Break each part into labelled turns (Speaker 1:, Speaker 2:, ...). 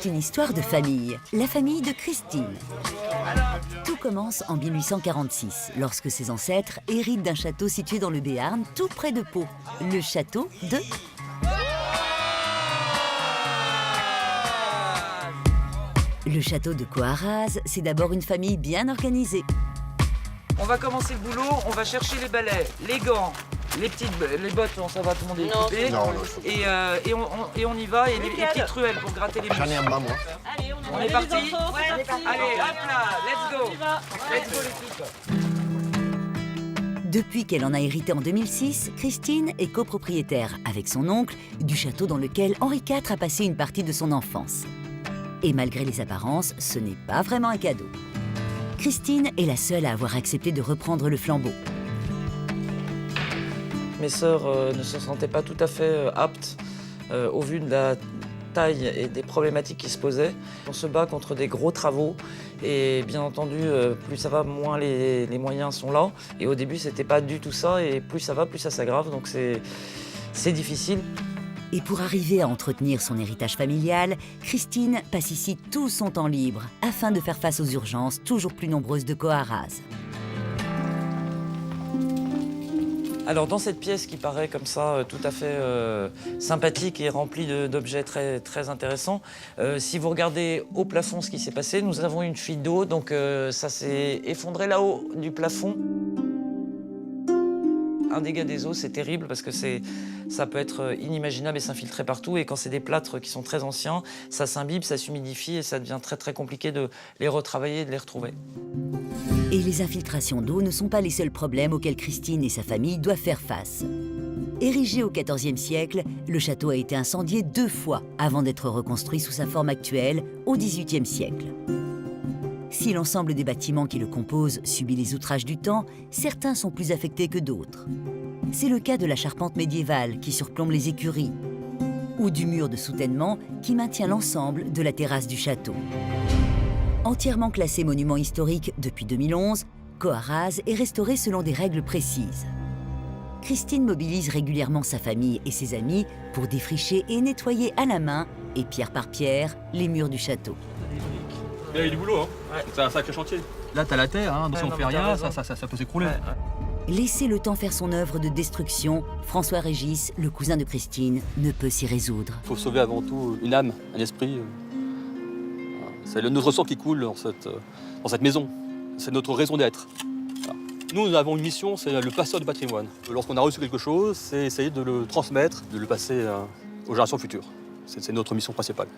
Speaker 1: C'est une histoire de famille, la famille de Christine. Tout commence en 1846, lorsque ses ancêtres héritent d'un château situé dans le Béarn, tout près de Pau, le château de... Le château de Coarraze, c'est d'abord une famille bien organisée.
Speaker 2: On va commencer le boulot, on va chercher les balais, les gants, les bottes, ça va, tout le monde est équipé. Et on y va, et les petites truelles pour gratter les muscles.
Speaker 3: J'en ai un bas, moi.
Speaker 4: Allez,
Speaker 2: On est parti. Allez, hop là, let's go. Let's go l'équipe.
Speaker 1: Depuis qu'elle en a hérité en 2006, Christine est copropriétaire, avec son oncle, du château dans lequel Henri IV a passé une partie de son enfance. Et malgré les apparences, ce n'est pas vraiment un cadeau. Christine est la seule à avoir accepté de reprendre le flambeau.
Speaker 2: Mes sœurs ne se sentaient pas tout à fait aptes au vu de la taille et des problématiques qui se posaient. On se bat contre des gros travaux et bien entendu, plus ça va, moins les moyens sont là. Et au début, c'était pas du tout ça et plus ça va, plus ça s'aggrave, donc c'est difficile.
Speaker 1: Et pour arriver à entretenir son héritage familial, Christine passe ici tout son temps libre afin de faire face aux urgences toujours plus nombreuses de Coarraze.
Speaker 2: Alors dans cette pièce qui paraît comme ça tout à fait sympathique et remplie d'objets très, très intéressants, si vous regardez au plafond ce qui s'est passé, nous avons une fuite d'eau, donc ça s'est effondré là-haut du plafond. Un dégât des eaux, c'est terrible parce que ça peut être inimaginable et s'infiltrer partout. Et quand c'est des plâtres qui sont très anciens, ça s'imbibe, ça s'humidifie et ça devient très très compliqué de les retravailler et de les retrouver.
Speaker 1: Et les infiltrations d'eau ne sont pas les seuls problèmes auxquels Christine et sa famille doivent faire face. Érigé au XIVe siècle, le château a été incendié 2 fois avant d'être reconstruit sous sa forme actuelle au XVIIIe siècle. Si l'ensemble des bâtiments qui le composent subit les outrages du temps, certains sont plus affectés que d'autres. C'est le cas de la charpente médiévale qui surplombe les écuries, ou du mur de soutènement qui maintient l'ensemble de la terrasse du château. Entièrement classé monument historique depuis 2011, Coarraze est restauré selon des règles précises. Christine mobilise régulièrement sa famille et ses amis pour défricher et nettoyer à la main, et pierre par pierre, les murs du château.
Speaker 5: Il y a eu du boulot, hein.
Speaker 2: Ouais.
Speaker 5: C'est un sacré chantier.
Speaker 3: Là, t'as la terre, hein, si on
Speaker 2: non,
Speaker 3: fait
Speaker 2: mais t'as
Speaker 3: rien,
Speaker 2: raison.
Speaker 3: ça peut s'écrouler.
Speaker 1: Laisser le temps faire son œuvre de destruction, François Régis, le cousin de Christine, ne peut s'y résoudre.
Speaker 5: Il faut sauver avant tout une âme, un esprit. C'est notre sang qui coule dans cette maison. C'est notre raison d'être. Voilà. Nous avons une mission, c'est le passeur du patrimoine. Lorsqu'on a reçu quelque chose, c'est essayer de le transmettre, de le passer aux générations futures. C'est notre mission principale.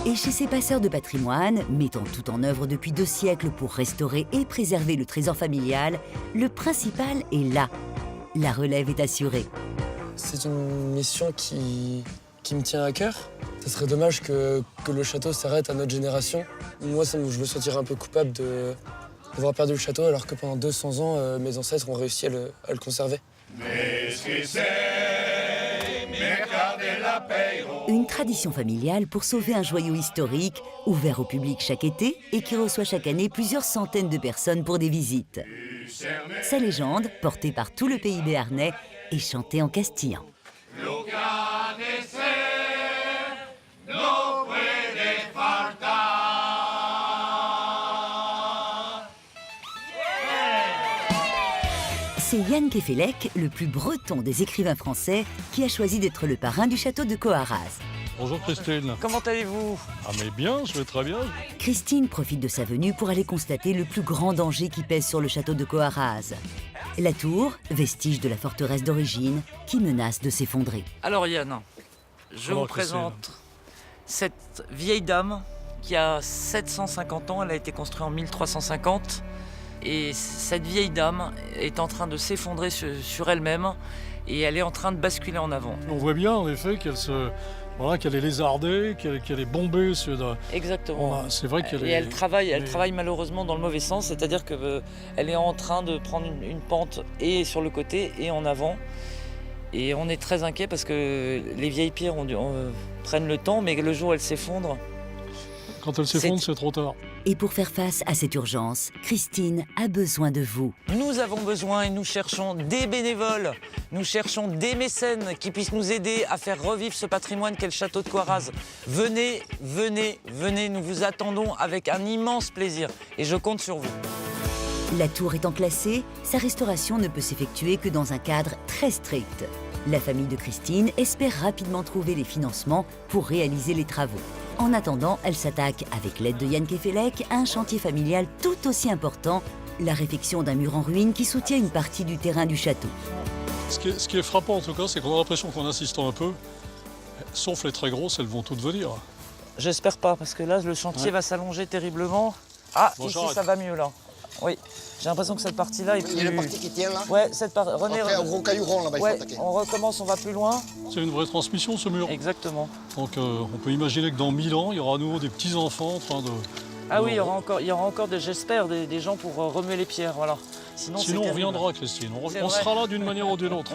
Speaker 1: Et chez ces passeurs de patrimoine, mettant tout en œuvre depuis 2 siècles pour restaurer et préserver le trésor familial, le principal est là. La relève est assurée.
Speaker 6: C'est une mission qui me tient à cœur. Ce serait dommage que le château s'arrête à notre génération. Moi, je me sentirais un peu coupable d'avoir perdu le château alors que pendant 200 ans, mes ancêtres ont réussi à le conserver.
Speaker 1: Une tradition familiale pour sauver un joyau historique, ouvert au public chaque été et qui reçoit chaque année plusieurs centaines de personnes pour des visites. Sa légende, portée par tout le pays béarnais, est chantée en castillan. C'est Yann Kefelec, le plus breton des écrivains français, qui a choisi d'être le parrain du château de Coarraze.
Speaker 7: Bonjour Christine.
Speaker 2: Comment allez-vous?
Speaker 7: Ah mais bien, je vais très bien.
Speaker 1: Christine profite de sa venue pour aller constater le plus grand danger qui pèse sur le château de Coarraze. La tour, vestige de la forteresse d'origine, qui menace de s'effondrer.
Speaker 2: Alors Yann, je
Speaker 7: Bonjour,
Speaker 2: vous présente cette vieille dame qui a 750 ans, elle a été construite en 1350. Et cette vieille dame est en train de s'effondrer sur elle-même et elle est en train de basculer en avant.
Speaker 7: On voit bien en effet qu'elle est lézardée, qu'elle est bombée.
Speaker 2: Exactement.
Speaker 7: C'est vrai qu'elle
Speaker 2: Et
Speaker 7: est...
Speaker 2: elle travaille malheureusement dans le mauvais sens, c'est-à-dire qu'elle est en train de prendre une pente et sur le côté et en avant. Et on est très inquiet parce que les vieilles pierres prennent le temps, mais le jour où elles s'effondrent...
Speaker 7: Quand elle s'effondre, c'est trop tard.
Speaker 1: Et pour faire face à cette urgence, Christine a besoin de vous.
Speaker 2: Nous avons besoin et nous cherchons des bénévoles, nous cherchons des mécènes qui puissent nous aider à faire revivre ce patrimoine qu'est le château de Coiraz. Venez, venez, venez, nous vous attendons avec un immense plaisir et je compte sur vous.
Speaker 1: La tour étant classée, sa restauration ne peut s'effectuer que dans un cadre très strict. La famille de Christine espère rapidement trouver les financements pour réaliser les travaux. En attendant, elle s'attaque, avec l'aide de Yann Kefelec, à un chantier familial tout aussi important, la réfection d'un mur en ruine qui soutient une partie du terrain du château.
Speaker 7: Ce qui est frappant en tout cas, c'est qu'on a l'impression qu'en insistant un peu, sauf les très grosses, elles vont toutes venir.
Speaker 2: J'espère pas, parce que là, le chantier va s'allonger terriblement. Ah,
Speaker 7: Bon,
Speaker 2: ici,
Speaker 7: j'arrête.
Speaker 2: ça va mieux, là. Oui, j'ai l'impression que cette partie-là est plus...
Speaker 3: Il y a la partie qui tient là.
Speaker 2: Ouais, cette partie... René,
Speaker 3: Après, un gros caillou rond là-bas, il faut
Speaker 2: ouais,
Speaker 3: attaquer.
Speaker 2: on recommence, on va plus loin.
Speaker 7: C'est une vraie transmission, ce mur.
Speaker 2: Exactement.
Speaker 7: Donc on peut imaginer que dans 1000 ans, il y aura à nouveau des petits-enfants en train de...
Speaker 2: Ah oui, il y aura encore j'espère, des gens pour remuer les pierres, voilà. Sinon c'est
Speaker 7: Sinon, on
Speaker 2: terrible.
Speaker 7: reviendra, Christine.
Speaker 2: C'est
Speaker 7: On
Speaker 2: vrai.
Speaker 7: sera là d'une manière ou d'une autre.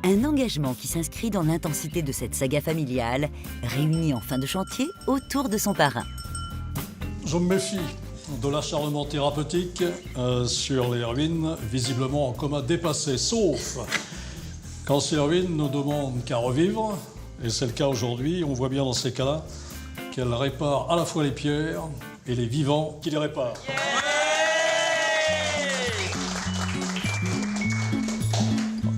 Speaker 1: Un engagement qui s'inscrit dans l'intensité de cette saga familiale, réunie en fin de chantier autour de son parrain.
Speaker 7: Je me méfie de l'acharnement thérapeutique sur les ruines, visiblement en coma dépassé, sauf quand ces ruines ne demandent qu'à revivre, et c'est le cas aujourd'hui. On voit bien dans ces cas-là qu'elles réparent à la fois les pierres et les vivants qui les réparent.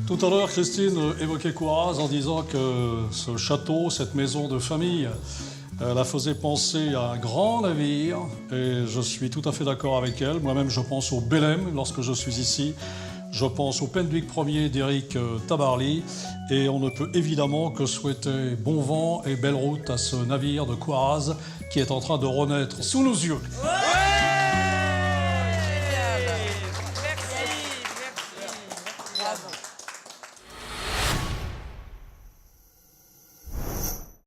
Speaker 7: Tout à l'heure, Christine évoquait Coiraz en disant que ce château, cette maison de famille, la faisait penser à un grand navire, et je suis tout à fait d'accord avec elle. Moi-même, je pense au Belém lorsque je suis ici. Je pense au Penduic Ier d'Éric Tabarly, et on ne peut évidemment que souhaiter bon vent et belle route à ce navire de Coiraz qui est en train de renaître sous nos yeux.
Speaker 2: Merci. Bravo.